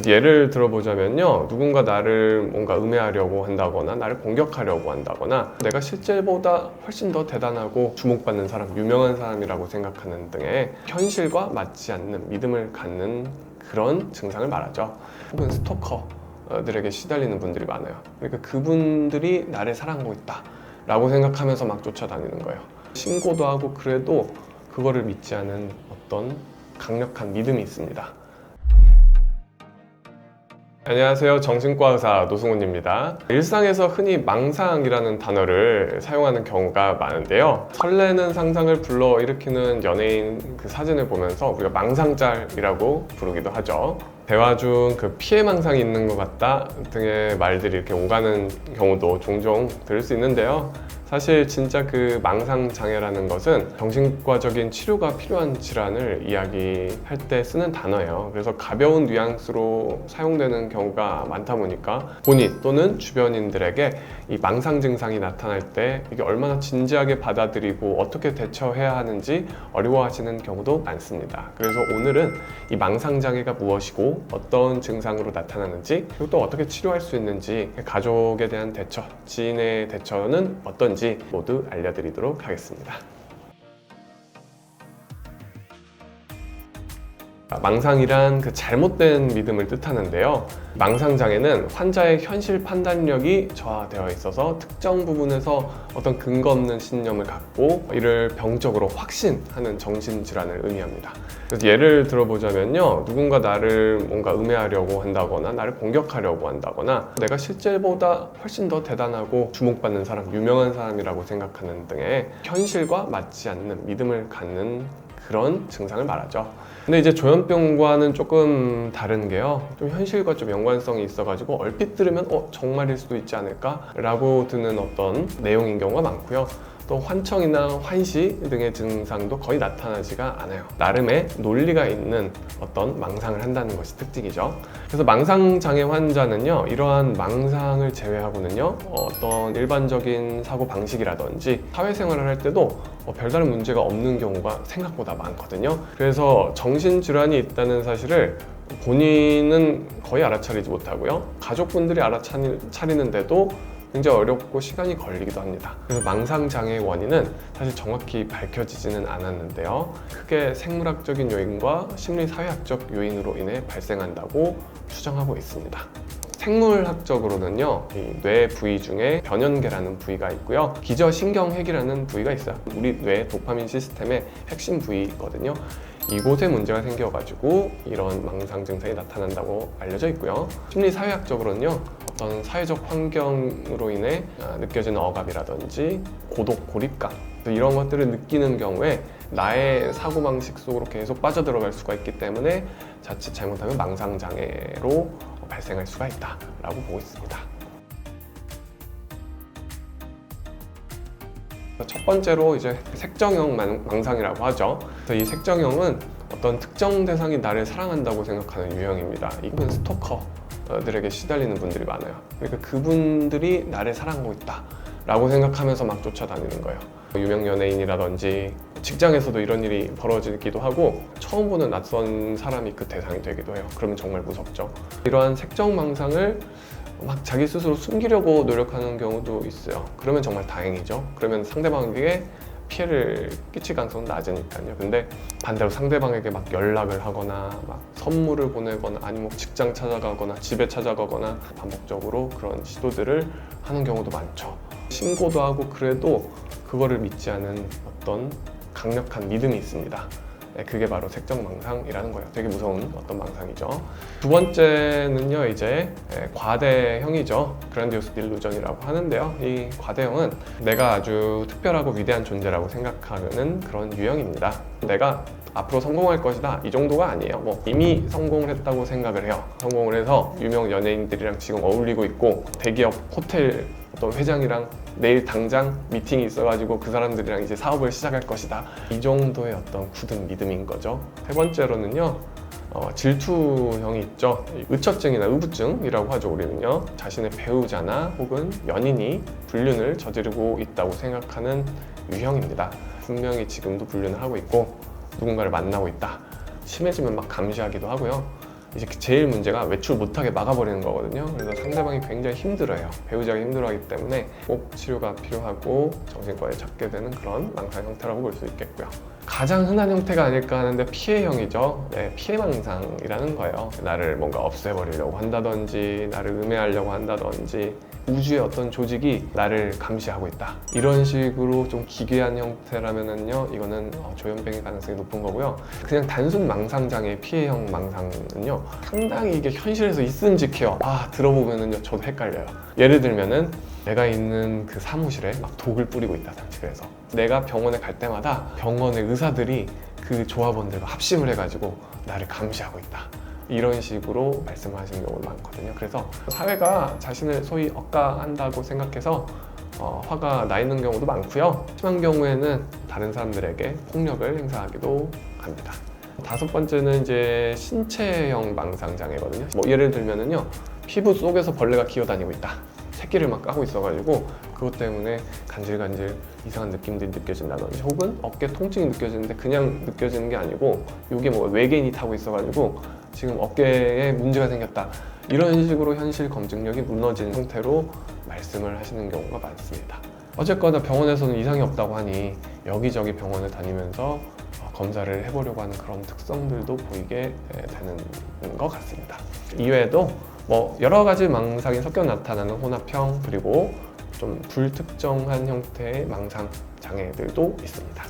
예를 들어보자면요, 누군가 나를 뭔가 음해하려고 한다거나 나를 공격하려고 한다거나 내가 실제보다 훨씬 더 대단하고 주목받는 사람, 유명한 사람이라고 생각하는 등의 현실과 맞지 않는 믿음을 갖는 그런 증상을 말하죠. 혹은 스토커들에게 시달리는 분들이 많아요. 그러니까 그분들이 나를 사랑하고 있다 라고 생각하면서 막 쫓아다니는 거예요. 신고도 하고 그래도 그거를 믿지 않은 어떤 강력한 믿음이 있습니다. 안녕하세요. 정신과 의사 노승훈입니다. 일상에서 흔히 망상이라는 단어를 사용하는 경우가 많은데요. 설레는 상상을 불러일으키는 연예인 그 사진을 보면서 우리가 망상짤이라고 부르기도 하죠. 대화 중 그 피해 망상이 있는 것 같다 등의 말들이 이렇게 오가는 경우도 종종 들을 수 있는데요. 사실 진짜 그 망상 장애라는 것은 정신과적인 치료가 필요한 질환을 이야기할 때 쓰는 단어예요. 그래서 가벼운 뉘앙스로 사용되는 경우가 많다 보니까 본인 또는 주변인들에게 이 망상 증상이 나타날 때 이게 얼마나 진지하게 받아들이고 어떻게 대처해야 하는지 어려워하시는 경우도 많습니다. 그래서 오늘은 이 망상 장애가 무엇이고 어떤 증상으로 나타나는지, 그리고 또 어떻게 치료할 수 있는지, 가족에 대한 대처, 지인의 대처는 어떤지 모두 알려드리도록 하겠습니다. 망상이란 그 잘못된 믿음을 뜻하는데요. 망상장애는 환자의 현실 판단력이 저하되어 있어서 특정 부분에서 어떤 근거 없는 신념을 갖고 이를 병적으로 확신하는 정신질환을 의미합니다. 그래서 예를 들어보자면요, 누군가 나를 뭔가 음해하려고 한다거나 나를 공격하려고 한다거나 내가 실제보다 훨씬 더 대단하고 주목받는 사람, 유명한 사람이라고 생각하는 등의 현실과 맞지 않는 믿음을 갖는 그런 증상을 말하죠. 근데 이제 조현병과는 조금 다른 게요, 좀 현실과 좀 연관성이 있어가지고 얼핏 들으면 정말일 수도 있지 않을까? 라고 드는 어떤 내용인 경우가 많고요. 또 환청이나 환시 등의 증상도 거의 나타나지가 않아요. 나름의 논리가 있는 어떤 망상을 한다는 것이 특징이죠. 그래서 망상장애 환자는요, 이러한 망상을 제외하고는요, 어떤 일반적인 사고 방식이라든지 사회생활을 할 때도 별다른 문제가 없는 경우가 생각보다 많거든요. 그래서 정신질환이 있다는 사실을 본인은 거의 알아차리지 못하고요, 가족분들이 알아차리는데도 굉장히 어렵고 시간이 걸리기도 합니다. 그래서 망상장애의 원인은 사실 정확히 밝혀지지는 않았는데요, 크게 생물학적인 요인과 심리사회학적 요인으로 인해 발생한다고 추정하고 있습니다. 생물학적으로는요, 이 뇌 부위 중에 변연계라는 부위가 있고요, 기저신경핵이라는 부위가 있어요. 우리 뇌 도파민 시스템의 핵심 부위거든요. 이곳에 문제가 생겨가지고 이런 망상 증상이 나타난다고 알려져 있고요. 심리사회학적으로는요, 어떤 사회적 환경으로 인해 느껴지는 억압이라든지 고독, 고립감, 이런 것들을 느끼는 경우에 나의 사고방식 속으로 계속 빠져들어갈 수가 있기 때문에 자칫 잘못하면 망상장애로 발생할 수가 있다라고 보고 있습니다. 첫 번째로 이제 색정형 망상이라고 하죠. 그래서 이 색정형은 어떤 특정 대상이 나를 사랑한다고 생각하는 유형입니다. 이건 스토커들에게 시달리는 분들이 많아요. 그러니까 그분들이 나를 사랑하고 있다 라고 생각하면서 막 쫓아다니는 거예요. 유명 연예인이라든지 직장에서도 이런 일이 벌어지기도 하고, 처음 보는 낯선 사람이 그 대상이 되기도 해요. 그러면 정말 무섭죠. 이러한 색정 망상을 막 자기 스스로 숨기려고 노력하는 경우도 있어요. 그러면 정말 다행이죠. 그러면 상대방에게 피해를 끼칠 가능성은 낮으니까요. 근데 반대로 상대방에게 막 연락을 하거나 막 선물을 보내거나 아니면 직장 찾아가거나 집에 찾아가거나 반복적으로 그런 시도들을 하는 경우도 많죠. 신고도 하고 그래도 그거를 믿지 않은 어떤 강력한 믿음이 있습니다. 그게 바로 색정망상이라는 거예요. 되게 무서운 어떤 망상이죠. 두 번째는요, 이제 과대형이죠. 그란디오스 딜루전이라고 하는데요, 이 과대형은 내가 아주 특별하고 위대한 존재라고 생각하는 그런 유형입니다. 내가 앞으로 성공할 것이다, 이 정도가 아니에요. 이미 성공을 했다고 생각을 해요. 성공을 해서 유명 연예인들이랑 지금 어울리고 있고, 대기업 호텔 어떤 회장이랑 내일 당장 미팅이 있어가지고 그 사람들이랑 이제 사업을 시작할 것이다, 이 정도의 어떤 굳은 믿음인 거죠. 세 번째로는요, 질투형이 있죠. 의처증이나 의부증이라고 하죠. 우리는요, 자신의 배우자나 혹은 연인이 불륜을 저지르고 있다고 생각하는 유형입니다. 분명히 지금도 불륜을 하고 있고 누군가를 만나고 있다, 심해지면 막 감시하기도 하고요. 이제 제일 문제가 외출 못하게 막아버리는 거거든요. 그래서 상대방이 굉장히 힘들어해요. 배우자가 힘들어하기 때문에 꼭 치료가 필요하고 정신과에 찾게 되는 그런 망상 형태라고 볼 수 있겠고요. 가장 흔한 형태가 아닐까 하는데 피해형이죠. 네, 피해망상이라는 거예요. 나를 뭔가 없애버리려고 한다든지 나를 음해하려고 한다든지 우주의 어떤 조직이 나를 감시하고 있다, 이런 식으로 좀 기괴한 형태라면은요, 이거는 조현병의 가능성이 높은 거고요. 그냥 단순 망상장애 피해형 망상은요, 상당히 이게 현실에서 있음직해요. 들어보면은요 저도 헷갈려요. 예를 들면은 내가 있는 그 사무실에 막 독을 뿌리고 있다든지, 그래서 내가 병원에 갈 때마다 병원의 의사들이 그 조합원들과 합심을 해가지고 나를 감시하고 있다, 이런 식으로 말씀하시는 경우도 많거든요. 그래서 사회가 자신을 소위 억까한다고 생각해서 화가 나 있는 경우도 많고요. 심한 경우에는 다른 사람들에게 폭력을 행사하기도 합니다. 다섯 번째는 이제 신체형 망상 장애거든요. 뭐 예를 들면은요, 피부 속에서 벌레가 기어다니고 있다, 새끼를 막 까고 있어가지고 그것 때문에 간질간질 이상한 느낌들이 느껴진다든지, 혹은 어깨 통증이 느껴지는데 그냥 느껴지는 게 아니고 이게 뭐 외계인이 타고 있어가지고 지금 어깨에 문제가 생겼다, 이런 식으로 현실 검증력이 무너진 형태로 말씀을 하시는 경우가 많습니다. 어쨌거나 병원에서는 이상이 없다고 하니 여기저기 병원을 다니면서 검사를 해보려고 하는 그런 특성들도 보이게 되는 것 같습니다. 이외에도 뭐 여러 가지 망상이 섞여 나타나는 혼합형, 그리고 좀 불특정한 형태의 망상 장애들도 있습니다.